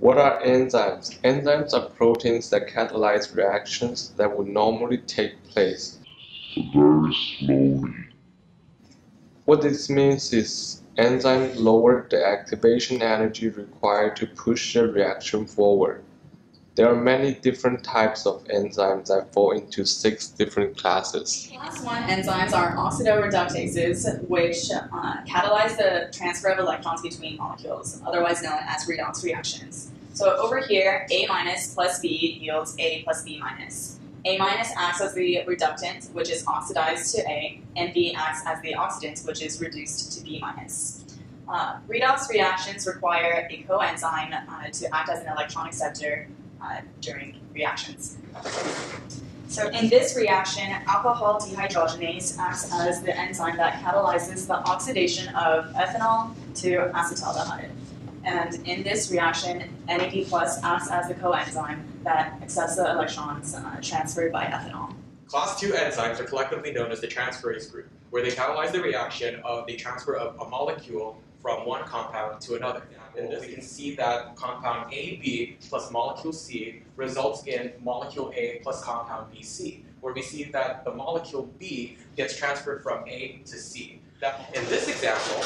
What are enzymes? Enzymes are proteins that catalyze reactions that would normally take place very slowly. What this means is enzymes lower the activation energy required to push the reaction forward. There are many different types of enzymes that fall into 6 different classes. Class 1 enzymes are oxidoreductases, which catalyze the transfer of electrons between molecules, otherwise known as redox reactions. So over here, A- plus B yields A plus B minus. A- acts as the reductant, which is oxidized to A, and B acts as the oxidant, which is reduced to B minus. Redox reactions require a coenzyme to act as an electron acceptor during reactions. So in this reaction, alcohol dehydrogenase acts as the enzyme that catalyzes the oxidation of ethanol to acetaldehyde. And in this reaction, NAD+ acts as the coenzyme that accepts the electrons transferred by ethanol. Class 2 enzymes are collectively known as the transferase group, where they catalyze the reaction of the transfer of a molecule from one compound to another. In this, we can see that compound AB plus molecule C results in molecule A plus compound BC, where we see that the molecule B gets transferred from A to C. In this example,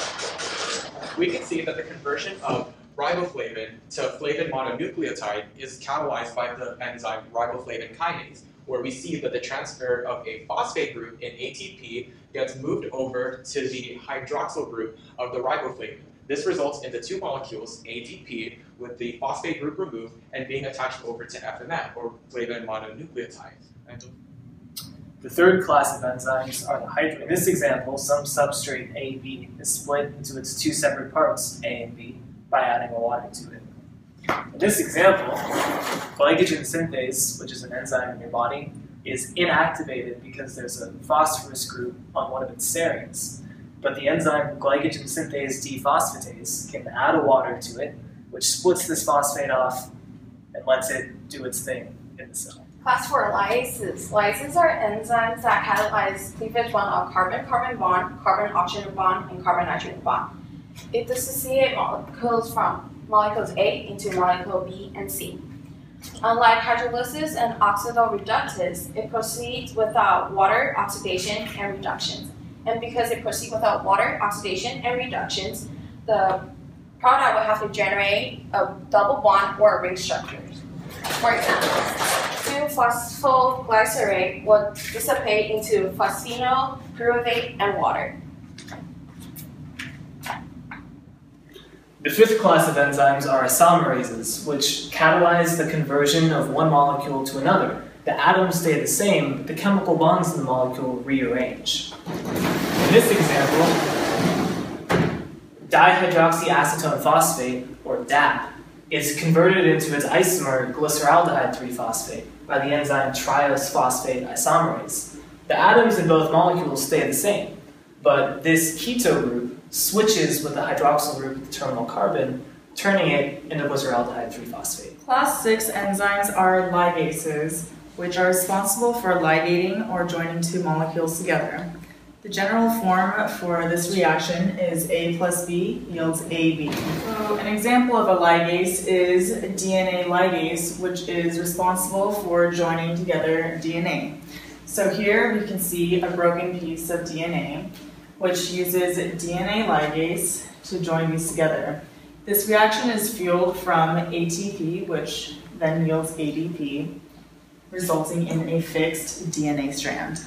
we can see that the conversion of riboflavin to flavin mononucleotide is catalyzed by the enzyme riboflavin kinase, where we see that the transfer of a phosphate group in ATP gets moved over to the hydroxyl group of the riboflavin. This results in the two molecules, ADP, with the phosphate group removed and being attached over to FMN, or flavin mononucleotide. The third class of enzymes are the hydro. In this example, some substrate AB is split into its two separate parts, A and B, by adding water to it. In this example, glycogen synthase, which is an enzyme in your body, is inactivated because there's a phosphorus group on one of its serines. But the enzyme glycogen synthase dephosphatase can add water to it, which splits this phosphate off and lets it do its thing in the cell. Class 4 lyases. Lyases are enzymes that catalyze cleavage one of carbon-carbon bond, carbon-oxygen bond, and carbon-nitrogen bond. It dissociates molecules from molecules A into molecule B and C. Unlike hydrolysis and oxidoreductase, it proceeds without water, oxidation, and reductions. And because it proceeds without water, oxidation, and reductions, the product will have to generate a double bond or a ring structure. For example, 2-phosphoglycerate will dissipate into phospheno, pyruvate, and water. The fifth class of enzymes are isomerases, which catalyze the conversion of one molecule to another. The atoms stay the same, but the chemical bonds in the molecule rearrange. In this example, dihydroxyacetone phosphate, or DAP, is converted into its isomer glyceraldehyde 3-phosphate by the enzyme triose phosphate isomerase. The atoms in both molecules stay the same, but this keto group switches with the hydroxyl group at the terminal carbon, turning it into glyceraldehyde 3-phosphate. Class 6 enzymes are ligases, which are responsible for ligating or joining two molecules together. The general form for this reaction is A plus B yields AB. So an example of a ligase is DNA ligase, which is responsible for joining together DNA. So here we can see a broken piece of DNA, which uses DNA ligase to join these together. This reaction is fueled from ATP, which then yields ADP, resulting in a fixed DNA strand.